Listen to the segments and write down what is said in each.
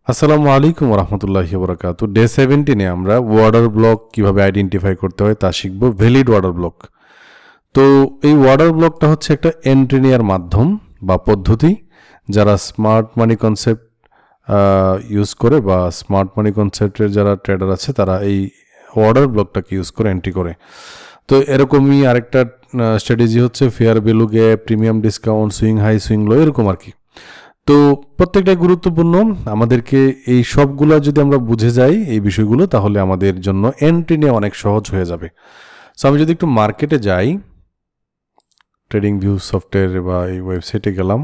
আসসালামু আলাইকুম রহমতুল্লাহি বরকাত। ডে 17-এ আমরা ওয়ার্ডার ব্লক কিভাবে আইডেন্টিফাই করতে হয় তা শিখব। Valid order block. তো এই ওয়ার্ডার ব্লকটা হচ্ছে একটা এন্ট্রি নেওয়ার মাধ্যম বা পদ্ধতি, যারা স্মার্ট মানি কনসেপ্ট ইউজ করে বা স্মার্ট মানি কনসেপ্টের যারা ট্রেডার আছে তারা এই অর্ডার ব্লকটাকে ইউজ করে এন্ট্রি করে। তো এরকমই আরেকটা স্ট্র্যাটেজি হচ্ছে fair value gap, premium discount, swing high, swing low, এরকম আর কি। তো প্রত্যেকটাই গুরুত্বপূর্ণ। আমাদেরকে এই সবগুলো যদি আমরা বুঝে যাই এই বিষয়গুলো, তাহলে আমাদের জন্য এন্ট্রি নেওয়া অনেক সহজ হয়ে যাবে। সো আমি যদি একটু মার্কেটে যাই, ট্রেডিং ভিউ সফটওয়্যার বা এই ওয়েবসাইটে গেলাম,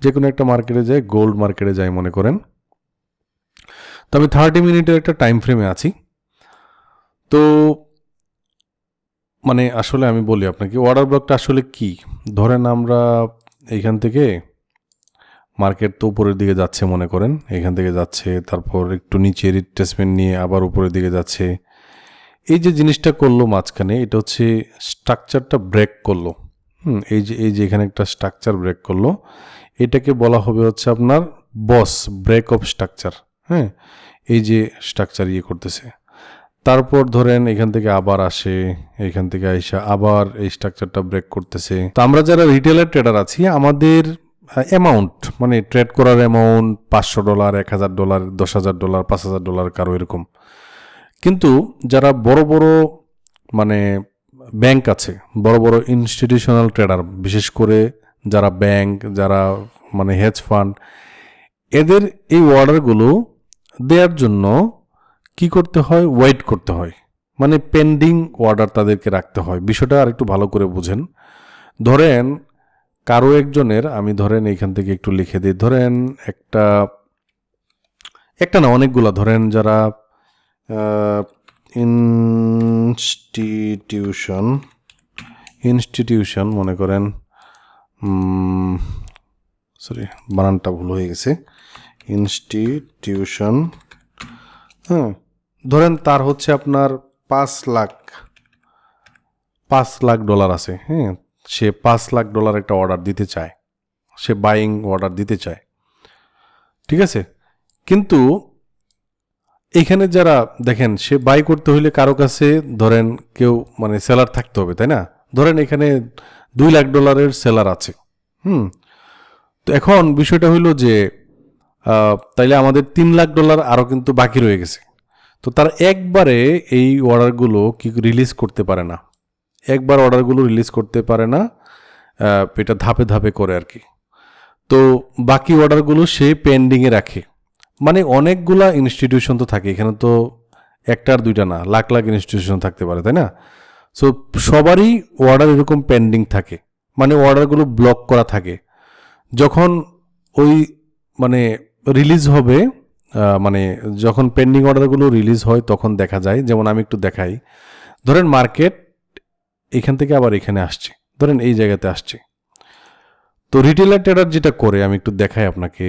যে কোনো একটা মার্কেটে যাই, গোল্ড মার্কেটে যাই মনে করেন। তো আমি 30 মিনিটের একটা টাইম ফ্রেমে আছি। তো মানে আসলে আমি বলি আপনাকে অর্ডার ব্লকটা আসলে কি। ধরেন আমরা এইখান থেকে মার্কেট তো উপরের দিকে যাচ্ছে মনে করেন, এখান থেকে যাচ্ছে, তারপর একটু নিচে রিট্রেসমেন্ট নিয়ে আবার উপরের দিকে যাচ্ছে। এই যে জিনিসটা করলো মাঝখানে, এটা হচ্ছে স্ট্রাকচারটা ব্রেক করলো। এই যে এখানে একটা স্ট্রাকচার ব্রেক করলো, এটাকে বলা হবে হচ্ছে আপনার বস ব্রেক অফ স্ট্রাকচার। হ্যাঁ, এই যে স্ট্রাকচার করতেছে, তারপর ধরেন এখান থেকে আবার আসে, এখান থেকে আইসা আবার এই স্ট্রাকচারটা ব্রেক করতেছে। তো আমরা যারা রিটেলার ট্রেডার আছি, আমাদের অ্যামাউন্ট মানে ট্রেড করার অ্যামাউন্ট $500, $1000, $10,000, $5000 কারো এরকম। কিন্তু যারা বড় বড় মানে ব্যাংক আছে, বড় বড় ইনস্টিটিউশনাল ট্রেডার, বিশেষ করে যারা ব্যাংক, যারা মানে হেজ ফান্ড, এদের এই অর্ডারগুলো দেওয়ার জন্য কি করতে হয়, ওয়েট করতে হয়, মানে পেন্ডিং অর্ডার তাদেরকে রাখতে হয়। বিষয়টা আর একটু ভালো করে বুঝেন। ধরেন কারো একজনের, আমি ধরেন এইখান থেকে একটু লিখে দিই, ধরেন একটা একটা না অনেকগুলা, ধরেন যারা ইনস্টিটিউশন মনে করেন, সরি বানানটা ভুল হয়ে গেছে, ইনস্টিটিউশন। হ্যাঁ, ধরেন তার হচ্ছে আপনার $5 লাখ আছে। হ্যাঁ, সে $5 লাখ একটা অর্ডার দিতে চায়, সে বাইং অর্ডার দিতে চায়, ঠিক আছে। কিন্তু এখানে যারা দেখেন, সে বাই করতে হইলে কারো কাছে ধরেন কেউ মানে সেলার থাকতে হবে, তাই না। ধরেন এখানে $2 লাখ সেলার আছে। তো এখন বিষয়টা হইল যে তাইলে আমাদের $3 লাখ আরও কিন্তু বাকি রয়ে গেছে। তো তার একবারে এই অর্ডারগুলো কি রিলিজ করতে পারে না, একবার অর্ডারগুলো রিলিজ করতে পারে না, এটা ধাপে ধাপে করে আর কি। তো বাকি অর্ডারগুলো সে পেন্ডিংয়ে রাখে। মানে অনেকগুলা ইনস্টিটিউশন তো থাকে এখানে, তো একটা আর দুইটা না, লাখ লাখ ইনস্টিটিউশন থাকতে পারে, তাই না। সো সবারই অর্ডার এরকম পেন্ডিং থাকে, মানে অর্ডারগুলো ব্লক করা থাকে। যখন ওই মানে রিলিজ হবে, মানে যখন পেন্ডিং অর্ডারগুলো রিলিজ হয় তখন দেখা যায়, যেমন আমি একটু দেখাই, ধরেন মার্কেট এখান থেকে আবার এখানে আসছে, ধরেন এই জায়গাতে আসছে। তো রিটেলার ট্রেডার যেটা করে আমি একটু দেখাই আপনাকে,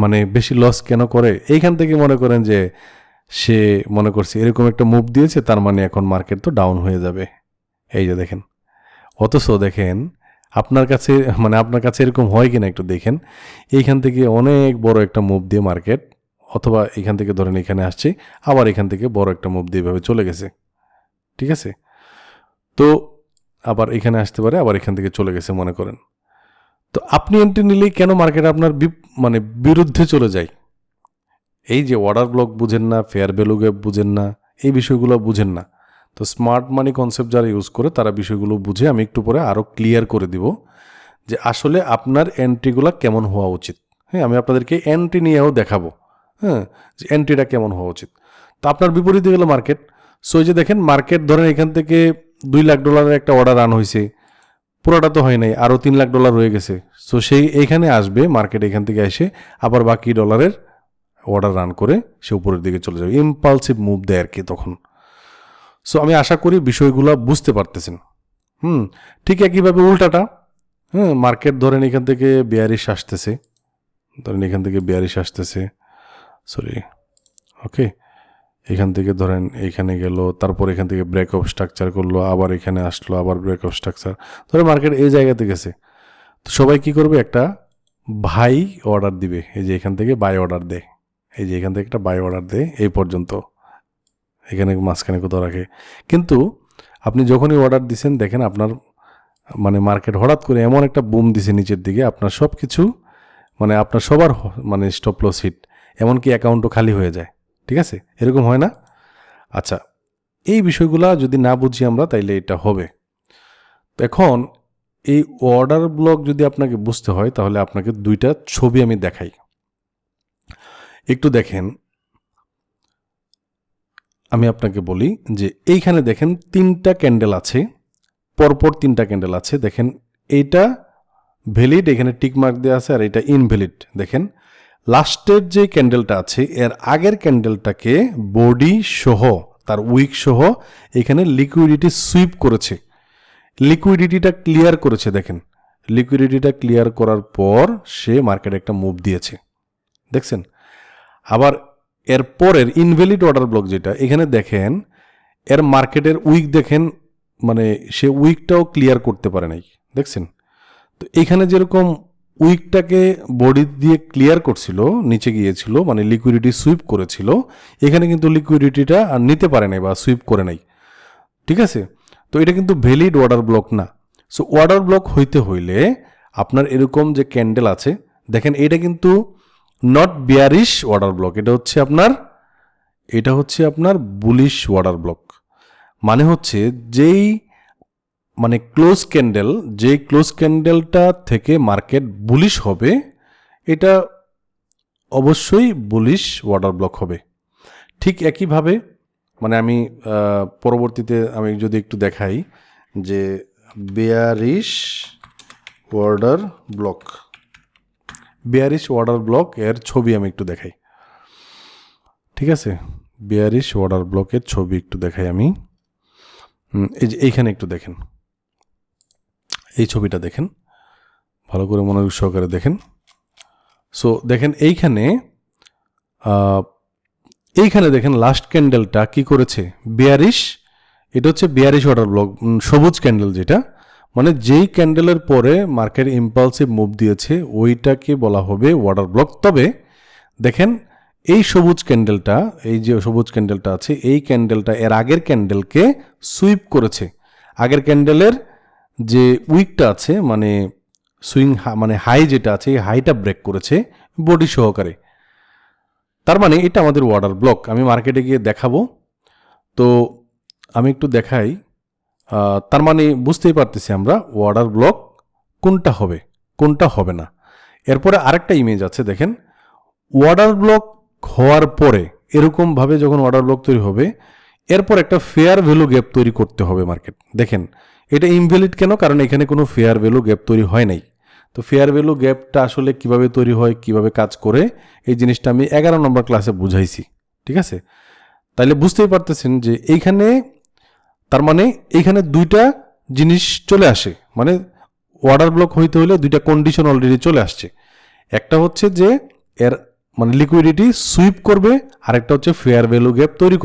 মানে বেশি লস কেন করে, এইখান থেকে মনে করেন যে সে মনে করছে এরকম একটা মুভ দিয়েছে, তার মানে এখন মার্কেট তো ডাউন হয়ে যাবে, এই যে দেখেন। অথচ দেখেন আপনার কাছে, মানে আপনার কাছে এরকম হয় কিনা একটু দেখেন, এইখান থেকে অনেক বড় একটা মুভ দিয়ে মার্কেট, অথবা এখান থেকে ধরেন এখানে আসছে, আবার এখান থেকে বড় একটা মুভ দিয়ে এভাবে চলে গেছে, ঠিক আছে। তো আবার এখানে আসতে পারে, আবার এখান থেকে চলে গেছে মনে করেন। তো আপনি এন্ট্রি নিলেই কেন মার্কেট আপনার মানে বিরুদ্ধে চলে যায়? এই যে অর্ডার ব্লক বুঝেন না, ফেয়ার ভ্যালু গ্যাপ বুঝেন না, এই বিষয়গুলো বুঝেন না। তো স্মার্ট মানি কনসেপ্ট যারা ইউজ করে তারা বিষয়গুলো বুঝে, আমি একটু পরে আরও ক্লিয়ার করে দিব যে আসলে আপনার এন্ট্রিগুলো কেমন হওয়া উচিত। হ্যাঁ, আমি আপনাদেরকে এন্ট্রি নিয়েও দেখাবো, হ্যাঁ, যে এন্ট্রিটা কেমন হওয়া উচিত। তো আপনার বিপরীতে গেল মার্কেট। সো এই যে দেখেন মার্কেট ধরেন এখান থেকে $2 লাখ একটা অর্ডার রান হয়েছে, পুরোটা তো হয় নাই, আরও $3 লাখ রয়ে গেছে। সো সেই এইখানে আসবে মার্কেট, এখান থেকে এসে আবার বাকি ডলারের অর্ডার রান করে সে উপরের দিকে চলে যাবে, ইম্পালসিভ মুভ দেয় আর কি তখন। সো আমি আশা করি বিষয়গুলো বুঝতে পারতেছেন। ঠিক একইভাবে উল্টাটা, মার্কেট ধরেন এখান থেকে বিয়ারিশ আসতেছে, ধরেন এখান থেকে বিয়ারিশ আসতেছে, সরি, ওকে, এখান থেকে ধরেন এইখানে গেল, তারপর এখান থেকে ব্রেক অফ স্ট্রাকচার করলো, আবার এখানে আসলো, আবার ব্রেক অফ স্ট্রাকচার, ধরে মার্কেট এই জায়গাতে গেছে। তো সবাই কি করবে, একটা বাই অর্ডার দিবে, এই যে এখান থেকে বাই অর্ডার দেয়, এই যে এখান থেকে একটা বাই অর্ডার দেয় এই পর্যন্ত, এখানে মাঝখানে কোথাও রাখে। কিন্তু আপনি যখনই অর্ডার দিছেন দেখেন আপনার মানে মার্কেট হঠাৎ করে এমন একটা বুম দিছে নিচের দিকে, আপনার সব কিছু মানে আপনার সবার মানে স্টপ লস হিট, এমনকি অ্যাকাউন্টও খালি হয়ে যায়। ঠিক আছে, এরকম হয় না? আচ্ছা, এই বিষয়গুলা যদি না বুঝি আমরা তাইলে এটা হবে। তো এখন এই অর্ডার ব্লক যদি আপনাকে বুঝতে হয় তাহলে আপনাকে দুইটা ছবি আমি দেখাই, একটু দেখেন। আমি আপনাকে বলি যে এইখানে দেখেন তিনটা ক্যান্ডেল আছে, পরপর তিনটা ক্যান্ডেল আছে। দেখেন এইটা ভ্যালিড, এখানে টিক মার্ক দেওয়া আছে, আর এটা ইনভ্যালিড। দেখেন লাস্টের যে ক্যান্ডেলটা আছে এর আগের ক্যান্ডেলটাকে বডি সহ তার উইক সহ এখানে লিকুইডিটি সুইপ করেছে, লিকুইডিটিটা ক্লিয়ার করেছে। দেখেন লিকুইডিটিটা ক্লিয়ার করার পর সে মার্কেটে একটা মুভ দিয়েছে, দেখছেন। আবার এর পরের ইনভ্যালিড অর্ডার ব্লক যেটা, এখানে দেখেন এর মার্কেটের উইক দেখেন, মানে সে উইকটাও ক্লিয়ার করতে পারে নাই, দেখছেন। তো এখানে যেরকম উইকটাকে বডি দিয়ে ক্লিয়ার করছিল, নিচে গিয়েছিল, মানে লিকুইডিটি সুইপ করেছিল, এখানে কিন্তু লিকুইডিটিটা আর নিতে পারে নাই বা সুইপ করে নাই। ঠিক আছে, তো এটা কিন্তু ভ্যালিড অর্ডার ব্লক না। সো অর্ডার ব্লক হইতে হইলে আপনার এরকম যে ক্যান্ডেল আছে দেখেন, এটা কিন্তু নট বিয়ারিশ অর্ডার ব্লক, এটা হচ্ছে আপনার বুলিশ অর্ডার ব্লক। মানে হচ্ছে যেই মানে যে ক্লোজ ক্যান্ডেলটা থেকে মার্কেট বুলিশ হবে এটা অবশ্যই বুলিশ অর্ডার ব্লক হবে। ঠিক একইভাবে মানে আমি পরবর্তীতে আমি যদি একটু দেখাই যে বেয়ারিশ অর্ডার ব্লক এর ছবি আমি একটু দেখাই। ঠিক আছে, বেয়ারিশ অর্ডার ব্লকের ছবি একটু দেখাই আমি। এই যে এইখানে একটু দেখেন, এই ছবিটা দেখেন, ভালো করে মনোযোগ সহকারে দেখেন। সো দেখেন এইখানে দেখেন লাস্ট ক্যান্ডেলটা কি করেছে, বেয়ারিশ। এটা হচ্ছে বেয়ারিশ অর্ডার ব্লক, সবুজ ক্যান্ডেল যেটা, মানে যেই ক্যান্ডেলের পরে মার্কেট ইম্পালসিভ মুভ দিয়েছে ওইটাকে বলা হবে অর্ডার ব্লক। তবে দেখেন এই যে সবুজ ক্যান্ডেলটা আছে, এই ক্যান্ডেলটা এর আগের ক্যান্ডেলকে সুইপ করেছে, আগের ক্যান্ডেলের যে উইকটা আছে মানে মানে হাই যেটা আছে এই হাইটা ব্রেক করেছে বডি সহকারে। তার মানে এটা আমাদের অর্ডার ব্লক। আমি মার্কেটে গিয়ে দেখাবো, তো আমি একটু দেখাই। তার মানে বুঝতেই পারতেছি আমরা অর্ডার ব্লক কোনটা হবে কোনটা হবে না। এরপরে আরেকটা ইমেজ আছে, দেখেন অর্ডার ব্লক হওয়ার পরে এরকমভাবে যখন অর্ডার ব্লক তৈরি হবে এরপর একটা ফেয়ার ভ্যালু গ্যাপ তৈরি করতে হবে মার্কেট। দেখেন এটা ইনভ্যালিড কেন, কারণ এখানে কোনো ফেয়ার ভ্যালু গ্যাপ তৈরি হয় নাই। তো ফেয়ার ভ্যালু গ্যাপটা আসলে কিভাবে তৈরি হয়, কিভাবে কাজ করে, এই জিনিসটা আমি 11 নম্বর ক্লাসে বুঝাইছি। ঠিক আছে, তাইলে বুঝতেই পারতেছেন যে এইখানে তার মানে এইখানে দুইটা জিনিস চলে আসে, মানে অর্ডার ব্লক হইতে হলে দুইটা কন্ডিশন অলরেডি চলে আসছে। একটা হচ্ছে যে এর মানে লিকুইডিটি সুইপ করবে, আরেকটা হচ্ছে ফেয়ার ভ্যালু গ্যাপ তৈরি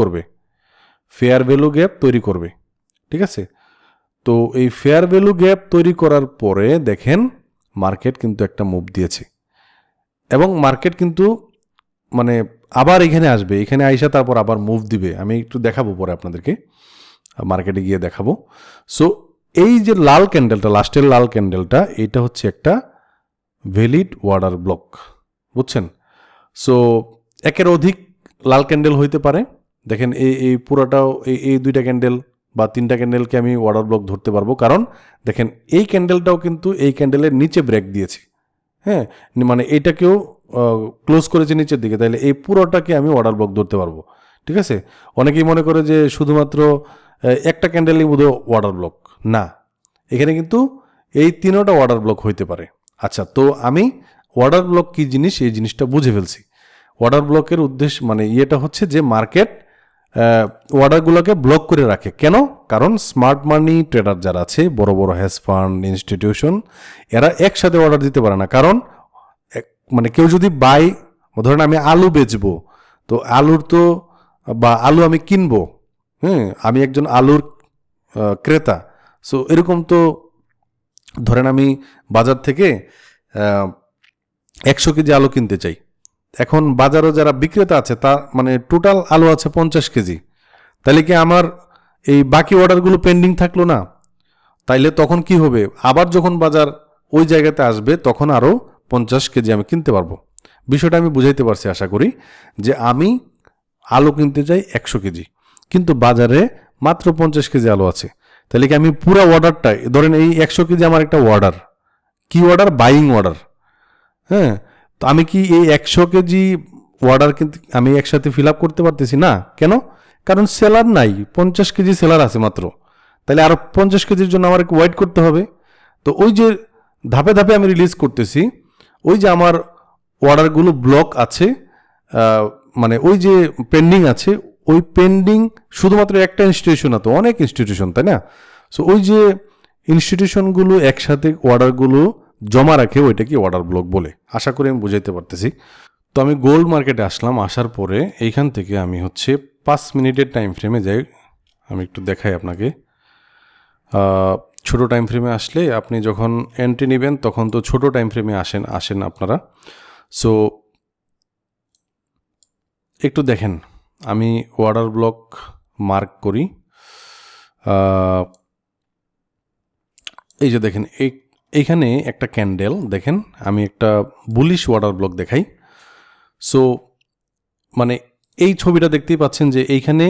করবে। ঠিক আছে, তো এই ফেয়ার ভ্যালু গ্যাপ তৈরি করার পরে দেখেন মার্কেট কিন্তু একটা মুভ দিয়েছে, এবং মার্কেট কিন্তু মানে আবার এখানে আসবে, এখানে আইসা তারপর আবার মুভ দিবে। আমি একটু দেখাবো পরে আপনাদেরকে, মার্কেটে গিয়ে দেখাবো। সো এই যে লাল ক্যান্ডেলটা, লাস্টের লাল ক্যান্ডেলটা, এটা হচ্ছে একটা ভ্যালিড অর্ডার ব্লক, বুঝছেন। সো একের অধিক লাল ক্যান্ডেল হইতে পারে। দেখেন এই পুরোটাও এই দুইটা ক্যান্ডেল বা তিনটা ক্যান্ডেলকে আমি অর্ডার ব্লক ধরতে পারবো, কারণ দেখেন এই ক্যান্ডেলটাও কিন্তু এই ক্যান্ডেলের নিচে ব্রেক দিয়েছে। হ্যাঁ, মানে এটাকেও ক্লোজ করেছে নিচের দিকে, তাহলে এই পুরোটাকে আমি অর্ডার ব্লক ধরতে পারবো। ঠিক আছে, অনেকেই মনে করে যে শুধুমাত্র একটা ক্যান্ডেলই বোধহয় অর্ডার ব্লক, না, এখানে কিন্তু এই তিনোটা অর্ডার ব্লক হইতে পারে। আচ্ছা, তো আমি অর্ডার ব্লক কি জিনিস এই জিনিসটা বুঝে ফেলছি। অর্ডার ব্লকের উদ্দেশ্য মানে ইয়েটা হচ্ছে যে মার্কেট অর্ডারগুলোকে ব্লক করে রাখে। কেন? কারণ স্মার্ট মানি ট্রেডার যারা আছে, বড় বড় হ্যাজ ফান্ড ইনস্টিটিউশন, এরা একসাথে অর্ডার দিতে পারে না। কারণ মানে কেউ যদি ধরেন আমি আলু বেচবো, তো আলু আমি কিনবো, আমি একজন আলুর ক্রেতা। সো এরকম তো ধরেন আমি বাজার থেকে 100 কেজি আলু কিনতে চাই, এখন বাজারও যারা বিক্রেতা আছে তা মানে টোটাল আলু আছে 50 কেজি, তাহলে কি আমার এই বাকি অর্ডারগুলো পেন্ডিং থাকলো না? তাইলে তখন কি হবে, আবার যখন বাজার ওই জায়গাতে আসবে তখন আরও 50 কেজি আমি কিনতে পারবো। বিষয়টা আমি বুঝাইতে পারছি আশা করি, যে আমি আলু কিনতে চাই 100 কেজি, কিন্তু বাজারে মাত্র 50 কেজি আলু আছে, তাহলে কি আমি পুরো অর্ডারটা, ধরেন এই 100 কেজি আমার একটা অর্ডার, কি অর্ডার, বাইং অর্ডার, হ্যাঁ, তো আমি কি এই 100 কেজি অর্ডার কিন্তু আমি একসাথে ফিল আপ করতে পারতেছি না? কেন? কারণ সেলার নাই, 50 কেজি সেলার আছে মাত্র, তাহলে আরও 50 কেজির জন্য আমার ওয়েট করতে হবে। তো ওই যে ধাপে ধাপে আমি রিলিজ করতেছি, ওই যে আমার অর্ডারগুলো ব্লক আছে, মানে ওই যে পেন্ডিং আছে, ওই পেন্ডিং শুধুমাত্র একটা ইনস্টিটিউশন না, তো অনেক ইনস্টিটিউশন, তাই না? সো ওই যে ইনস্টিটিউশনগুলো একসাথে অর্ডারগুলো জমা রাখে, ওইটা কি অর্ডার ব্লক বলে। আশা করি আমি বুঝাইতে পারতেছি। তো আমি গোল্ড মার্কেটে আসলাম, আসার পরে এইখান থেকে আমি হচ্ছে 5 মিনিটের টাইম ফ্রেমে যাই। আমি একটু দেখাই আপনাকে। ছোটো টাইম ফ্রেমে আসলে আপনি যখন এন্ট্রি নেবেন তখন তো ছোটো টাইম ফ্রেমে আসেন আপনারা। সো একটু দেখেন, আমি অর্ডার ব্লক মার্ক করি। এই যে দেখেন, এইখানে একটা ক্যান্ডেল দেখেন, আমি একটা বুলিশ অর্ডার ব্লক দেখাই। সো মানে এই ছবিটা দেখতেই পাচ্ছেন যে এইখানে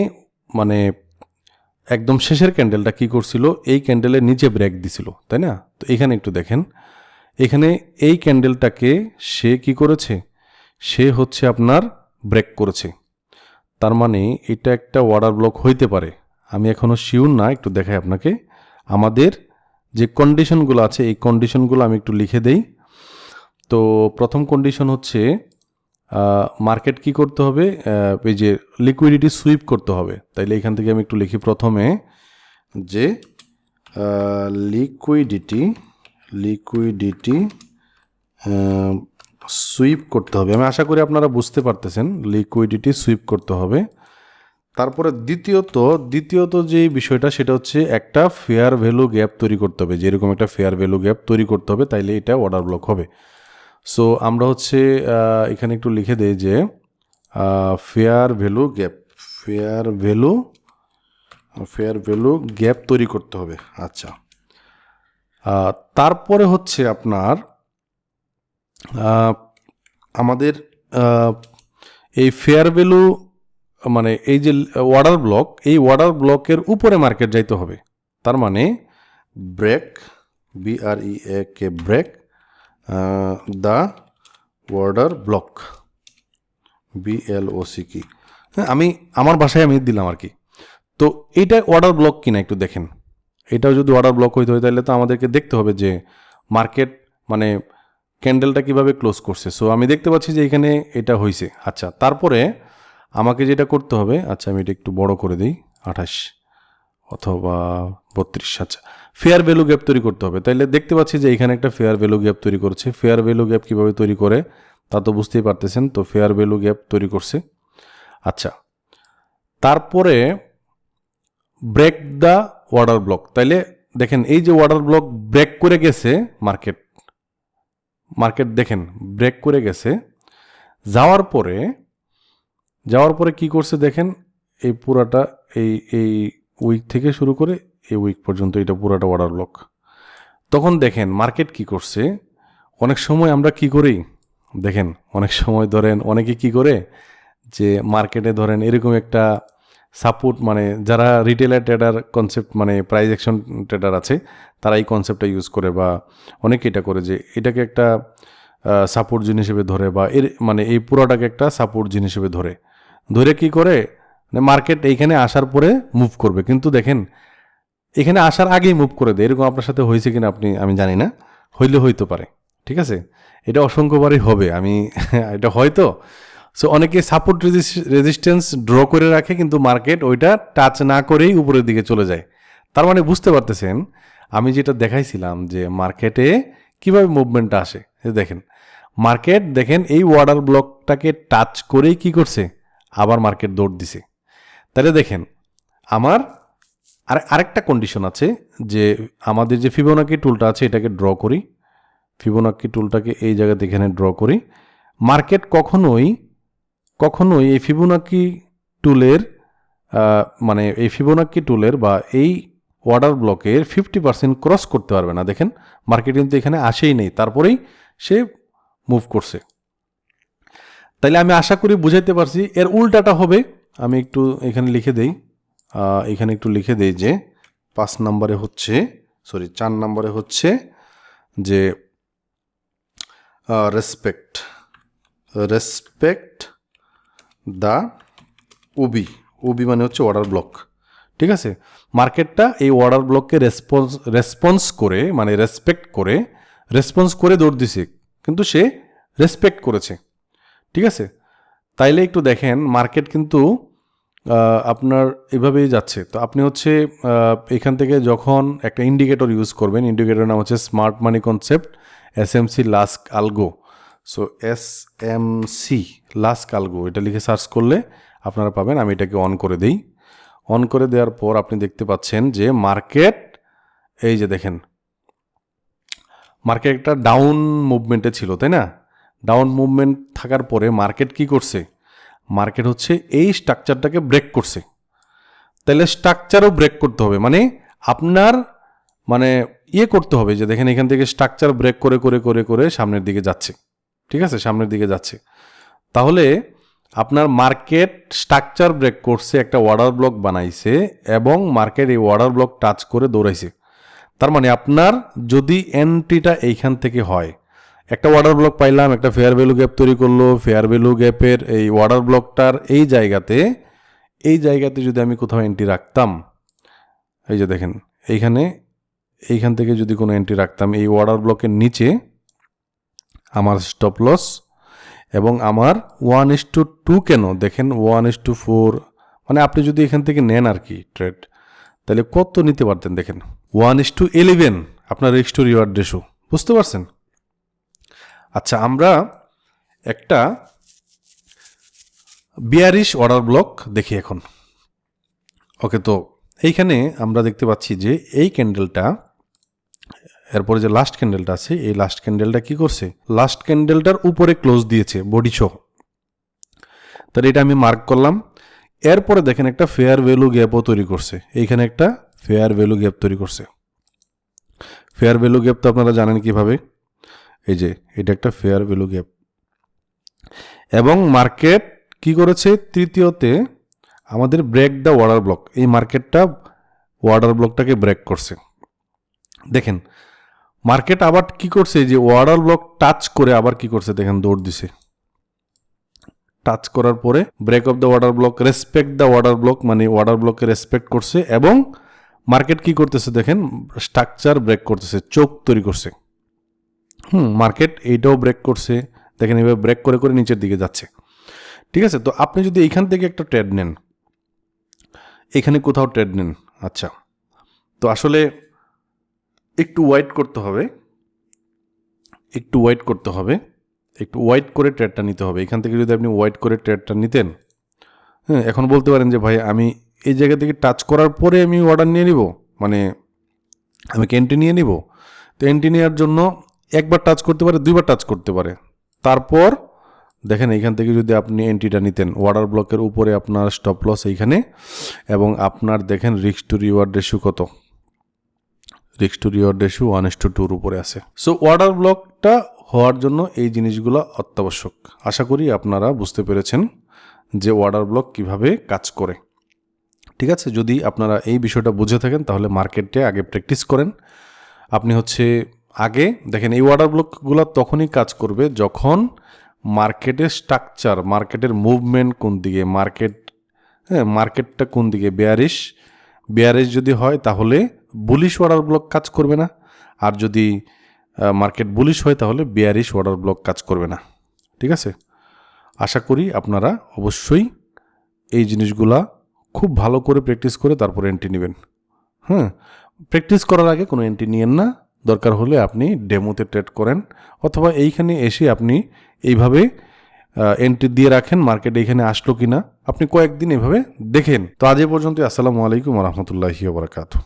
মানে একদম শেষের ক্যান্ডেলটা কি করছিল, এই ক্যান্ডেলের নিচে ব্রেক দিছিল, তাই না? তো এইখানে একটু দেখেন, এখানে এই ক্যান্ডেলটাকে সে কি করেছে, সে হচ্ছে আপনার ব্রেক করেছে। তার মানে এটা একটা অর্ডার ব্লক হইতে পারে, আমি এখনও শিওর না, একটু দেখাই আপনাকে। আমাদের যে কন্ডিশনগুলো আছে এই কন্ডিশনগুলো আমি একটু লিখে দেই। তো প্রথম কন্ডিশন হচ্ছে মার্কেট কি করতে হবে, এই যে লিকুইডিটি সুইপ করতে হবে। তাইলে এখান থেকে আমি একটু লিখি প্রথমে যে লিকুইডিটি সুইপ করতে হবে। আমি আশা করি আপনারা বুঝতে পারতেছেন, লিকুইডিটি সুইপ করতে হবে। তারপরে দ্বিতীয়ত যে বিষয়টা সেটা হচ্ছে একটা ফেয়ার ভ্যালু গ্যাপ তৈরি করতে হবে, যেরকম একটা ফেয়ার ভ্যালু গ্যাপ তৈরি করতে হবে, তাইলে এটা অর্ডার ব্লক হবে। সো আমরা হচ্ছে এখানে একটু লিখে দেই যে ফেয়ার ভ্যালু গ্যাপ তৈরি করতে হবে। আচ্ছা, তারপরে হচ্ছে আপনার আমাদের এই ফেয়ার ভ্যালু মানে এই যে অর্ডার ব্লক, এই অর্ডার ব্লকের উপরে মার্কেট যাইতে হবে। তার মানে break, BREAK, break the order block, BLOCK। হ্যাঁ, আমি আমার ভাষায় আমি দিলাম আর কি। তো এইটা অর্ডার ব্লক কিনা একটু দেখেন, এটাও যদি অর্ডার ব্লক হইতে হয় তাহলে তো আমাদেরকে দেখতে হবে যে মার্কেট মানে ক্যান্ডেলটা কিভাবে ক্লোজ করছে। সো আমি দেখতে পাচ্ছি যে এখানে এটা হয়েছে। আচ্ছা, তারপরে আমাকে যেটা করতে হবে, আচ্ছা আমি এটা একটু বড় করে দিই, 28 অথবা 32। আচ্ছা, ফেয়ার ভ্যালু গ্যাপ তৈরি করতে হবে। তাইলে দেখতে পাচ্ছি যে এখানে একটা ফেয়ার ভ্যালু গ্যাপ তৈরি করছে। ফেয়ার ভ্যালু গ্যাপ কীভাবে তৈরি করে তা তো বুঝতেই পারতেছেন। তো ফেয়ার ভ্যালু গ্যাপ তৈরি করছে। আচ্ছা, তারপরে ব্রেক দ্য অর্ডার ব্লক। তাইলে দেখেন এই যে অর্ডার ব্লক ব্রেক করে গেছে মার্কেট দেখেন ব্রেক করে গেছে। যাওয়ার পরে কি করছে দেখেন, এই পুরাটা এই উইক থেকে শুরু করে এই উইক পর্যন্ত এটা পুরাটা অর্ডার ব্লক। তখন দেখেন মার্কেট কি করছে। অনেক সময় আমরা কি করি দেখেন, অনেক সময় ধরেন অনেকে কি করে যে মার্কেটে ধরেন এরকম একটা সাপোর্ট, মানে যারা রিটেলার ট্রেডার কনসেপ্ট মানে প্রাইস অ্যাকশন ট্রেডার আছে তারা এই কনসেপ্টটা ইউজ করে, বা অনেকে এটা করে যে এটাকে একটা সাপোর্ট জিনিস হিসেবে ধরে, বা এর মানে এই পুরোটাকে একটা সাপোর্ট জিনিস হিসেবে ধরে কি করে মার্কেট এইখানে আসার পরে মুভ করবে। কিন্তু দেখেন এখানে আসার আগেই মুভ করে দেয়। এরকম আপনার সাথে হয়েছে কিনা আমি জানি না, হইতে পারে, ঠিক আছে, এটা অসংখ্যবারই হবে, আমি এটা হয়তো। সো অনেকে সাপোর্ট রেজিস্ট্যান্স ড্র করে রাখে, কিন্তু মার্কেট ওইটা টাচ না করেই উপরের দিকে চলে যায়। তার মানে বুঝতে পারতেছেন আমি যেটা দেখাইছিলাম যে মার্কেটে কিভাবে মুভমেন্টটা আসে। দেখেন মার্কেট দেখেন এই অর্ডার ব্লকটাকে টাচ করেই কি করছে, আবার মার্কেট দৌড় দিছে। তাহলে দেখেন আমার আরেকটা কন্ডিশন আছে যে আমাদের যে ফিবোনাকি টুলটা আছে এটাকে ড্র করি, ফিবোনাকি টুলটাকে এই জায়গাতে এখানে ড্র করি। মার্কেট কখনোই এই ফিবোনাকি টুলের মানে এই ফিবোনাকি টুলের বা এই অর্ডার ব্লকের 50% ক্রস করতে পারবে না। দেখেন মার্কেট কিন্তু এখানে আসেই নেই, তারপরেই সে মুভ করছে। তাইলে আমি আশা করি বুঝাইতে পারছি। এর উল্টাটা হবে, আমি একটু এখানে লিখে দেই, যে 4 নম্বরে হচ্ছে যে রেসপেক্ট দ্য ওবি মানে হচ্ছে অর্ডার ব্লক। ঠিক আছে, মার্কেটটা এই অর্ডার ব্লককে রেসপন্স করে দৌড় দিছে, কিন্তু সে রেসপেক্ট করেছে। ঠিক আছে, তাইলে একটু দেখেন মার্কেট কিন্তু আপনার এভাবেই যাচ্ছে। তো আপনি হচ্ছে এখান থেকে যখন একটা ইন্ডিকেটর ইউজ করবেন, ইন্ডিকেটর নাম হচ্ছে smart money concept SMC LuxAlgo. So SMC LuxAlgo এটা লিখে সার্চ করলে আপনারা পাবেন। আমি এটাকে অন করে দিই। অন করে দেওয়ার পর আপনি দেখতে পাচ্ছেন যে মার্কেট, এই যে দেখেন মার্কেট একটা ডাউন মুভমেন্টে ছিল, তাই না? ডাউন মুভমেন্ট থাকার পরে মার্কেট কি করছে? মার্কেট হচ্ছে এই স্ট্রাকচারটাকে ব্রেক করছে। তাহলে স্ট্রাকচারও ব্রেক করতে হবে, মানে আপনার করতে হবে যে দেখেন এখান থেকে স্ট্রাকচার ব্রেক করে করে করে করে সামনের দিকে যাচ্ছে। ঠিক আছে, সামনের দিকে যাচ্ছে। তাহলে আপনার মার্কেট স্ট্রাকচার ব্রেক করছে, একটা অর্ডার ব্লক বানাইছে এবং মার্কেট এই অর্ডার ব্লক টাচ করে দৌড়াইছে। তার মানে আপনার যদি এন্ট্রিটা এইখান থেকে হয়, একটা অর্ডার ব্লক পাইলাম, একটা ফেয়ার ভ্যালু গ্যাপ তৈরি করলো, ফেয়ার ভ্যালু গ্যাপের এই অর্ডার ব্লকটার এই জায়গাতে যদি আমি কোথাও এন্ট্রি রাখতাম, এই যে দেখেন এইখান থেকে যদি কোনো এন্ট্রি রাখতাম, এই অর্ডার ব্লকের নিচে আমার স্টপ লস এবং আমার 1:2 কেন দেখেন 1:4, মানে আপনি যদি এখান থেকে নেন আর কি ট্রেড, তাহলে কত নিতে পারতেন দেখেন 1:11 আপনার রিস্ক টু রিওয়ার্ড রেশিও। বুঝতে পারছেন? আচ্ছা, আমরা একটা বিয়ারিশ অর্ডার ব্লক দেখি এখন। ওকে, তো এইখানে আমরা দেখতে পাচ্ছি যে এই ক্যান্ডেলটা, এরপরে যে লাস্ট ক্যান্ডেলটা আছে, এই লাস্ট ক্যান্ডেলটা কি করছে? লাস্ট ক্যান্ডেলটার উপরে ক্লোজ দিয়েছে বডি শো। তাহলে এটা আমি মার্ক করলাম। এরপরে দেখেন একটা ফেয়ার ভ্যালু গ্যাপও তৈরি করছে। এইখানে একটা ফেয়ার ভ্যালু গ্যাপ তৈরি করছে। ফেয়ার ভ্যালু গ্যাপ তো আপনারা জানেন কিভাবে, এই যে এটা একটা ফেয়ার ভ্যালু গ্যাপ। এবং মার্কেট কি করেছে? তৃতীয়তে আমাদের ব্রেক দ্য অর্ডার ব্লক, এই মার্কেটটা অর্ডার ব্লকটাকে ব্রেক করছে। দেখেন মার্কেট আবার কি করছে? যে অর্ডার ব্লক টাচ করে আবার কি করছে দেখেন, দৌড় দিছে। টাচ করার পরে break of the order block, respect the order block, মানে অর্ডার ব্লককে রেসপেক্ট করছে এবং মার্কেট কি করতেছে দেখেন, স্ট্রাকচার ব্রেক করতেছে, চোখ তৈরি করছে। মার্কেট এইটাও ব্রেক করছে, দেখেন এভাবে ব্রেক করে করে নিচের দিকে যাচ্ছে। ঠিক আছে, তো আপনি যদি এইখান থেকে একটা ট্রেড নেন, এখানে কোথাও ট্রেড নেন, আচ্ছা, তো আসলে একটু ওয়েট করতে হবে, একটু ওয়েট করে ট্রেডটা নিতে হবে। এখান থেকে যদি আপনি ওয়েট করে ট্রেডটা নিতেন, এখন বলতে পারেন যে ভাই আমি এই জায়গা থেকে টাচ করার পরে আমি অর্ডার নিয়ে নিব, মানে আমি এন্ট্রি নিয়ে নিব। তো এন্ট্রি নেওয়ার জন্য একবার টাচ করতে পারে, দুইবার টাচ করতে পারে। তারপর দেখেন এইখান থেকে যদি আপনি এন্ট্রিটা নিতেন, অর্ডার ব্লকের উপরে আপনার স্টপ লস এইখানে, এবং আপনার দেখেন রিস্ক টু রিওয়ার্ড রেশিও কত? রিস্ক টু রিওয়ার্ড রেশিও 1:2 উপরে আছে। সো অর্ডার ব্লকটা হওয়ার জন্য এই জিনিসগুলো অত্যাবশ্যক। আশা করি আপনারা বুঝতে পেরেছেন যে অর্ডার ব্লক কিভাবে কাজ করে। ঠিক আছে, যদি আপনারা এই বিষয়টা বুঝে থাকেন তাহলে মার্কেটে আগে প্র্যাকটিস করেন। আপনি আগে দেখেন এই অর্ডার ব্লকগুলো তখনই কাজ করবে যখন মার্কেটের স্ট্রাকচার, মার্কেটের মুভমেন্ট কোন দিকে, মার্কেটটা কোন দিকে, বেয়ারিশ যদি হয় তাহলে বুলিশ অর্ডার ব্লক কাজ করবে না, আর যদি মার্কেট বুলিশ হয় তাহলে বেয়ারিশ অর্ডার ব্লক কাজ করবে না। ঠিক আছে, আশা করি আপনারা অবশ্যই এই জিনিসগুলা খুব ভালো করে প্র্যাকটিস করে তারপরে এন্ট্রি নেবেন। প্র্যাকটিস করার আগে কোনো এন্ট্রি নিয়েন না, দরকার হলে আপনি ডেমোতে ট্রেড করেন, অথবা এইখানে এসে আপনি এইভাবে এন্ট্রি দিয়ে রাখেন মার্কেট এইখানে আসলো কিনা, আপনি কয়েকদিন এভাবে দেখেন। তো আজ এ পর্যন্ত। আসসালামু আলাইকুম ওয়া রাহমাতুল্লাহি ওয়া বারাকাতুহু।